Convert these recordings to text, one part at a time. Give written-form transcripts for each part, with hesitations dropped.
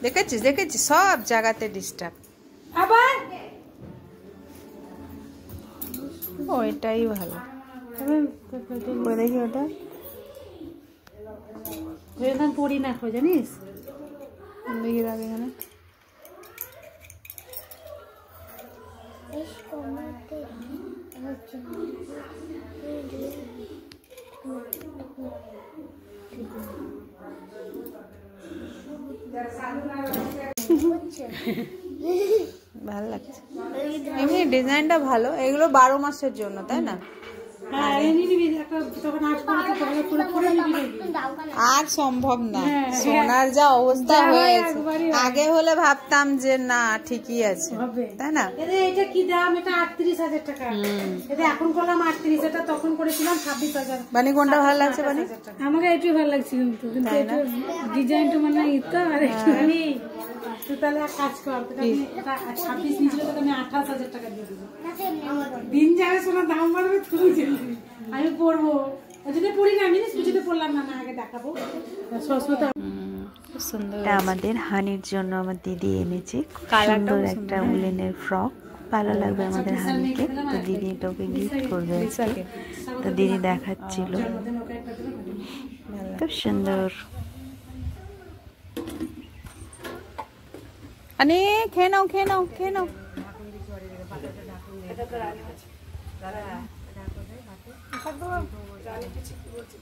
দেখেছিস দেখেছিস সব জায়গাতে ডিস্টার্ব। আবার ওইটাই ভালো। দেখি ওটা ওইরকম পড়ি না খো জানিস। দেখি রাখ এখানে। ভালো লাগছে এমনি ডিজাইনটা ভালো। এগুলো 12 মাসের জন্য তাই না? আর সম্ভব না, সোনার যা অবস্থা হয়েছে। আগে হলে ভাবতাম যে না ঠিকই আছে তাই না। এটা কি দাম? এটা 38,000 টাকা। এটা এখন করলাম 38, এটা তখন করেছিলাম 26,000। বানি কোনটা ভালো লাগছে? বানি আমাকে এটাই ভালো লাগছে কিন্তু ডিজাইনটা মানে ইতা আর একটুখানি। তুই তাহলে এক কাজ কর, 26 নিয়েছিল তোকে আমি 28,000 টাকা দিয়ে দেবো। দিন যাবে সোনার দাম বাড়বে, তুই জানবি। আমি পড়বো ওই জন্য পড়ি না, আমি সুচিতে পড়লাম না, আগে দেখাবো। এটা আমাদের হানির জন্য আমার দিদি এনেছে, সুন্দর একটা উলেনের ফ্রক। ভালো লাগবে আমাদের হানিকে, তো দিদি এটাকে গিফট করবে। তো দিদি দেখাচ্ছিল, খুব সুন্দর। আরে খেয়ে নাও খেয়ে নাও খেয়ে নাও।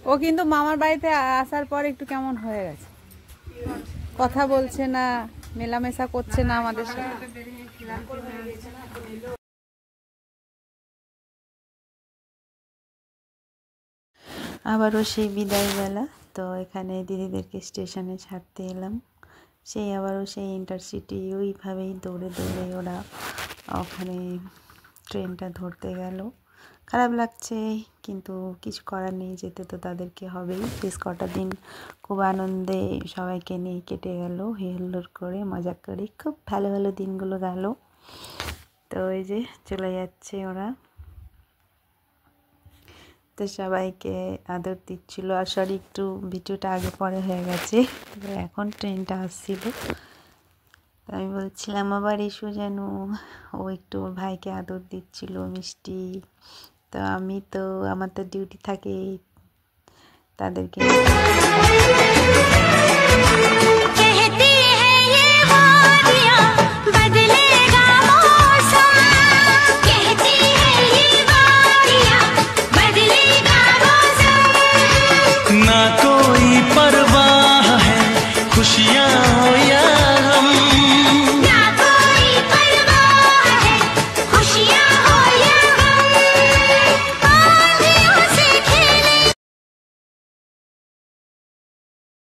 ও কিন্তু মামার বাড়িতে আসার পর একটু কেমন হয়ে গেছে, কথা বলছে না, মেলামেশা করছে না আমাদের সাথে। আবারও সেই বিদায় বেলা, তো এখানে দিদিদেরকে স্টেশনে ছাড়তে এলাম। সেই আবারও সেই ইন্টারসিটি ওইভাবেই দৌড়ে দৌড়ে ওরা ওখানে ট্রেনটা ধরতে গেল। খারাপ লাগছে কিন্তু কিছু করার নেই, যেতে তো তাদেরকে হবেই। বেশ কটা দিন খুব আনন্দে সবাইকে নিয়ে কেটে গেল, হেল্লোর করে মজা করে, খুব ভালো ভালো দিনগুলো গেল। তো এই যে চলে যাচ্ছে ওরা, তো সবাইকে আদর দিচ্ছিল। আর সরি একটু ভিডিওটা আগে পরে হয়ে গেছে, এখন ট্রেনটা আসছিল। তো আমি বলছিলাম আবার এসো যেন, ও একটু ওর ভাইকে আদর দিচ্ছিল মিষ্টি। তো আমি তো আমার তো ডিউটি থাকে তাদেরকে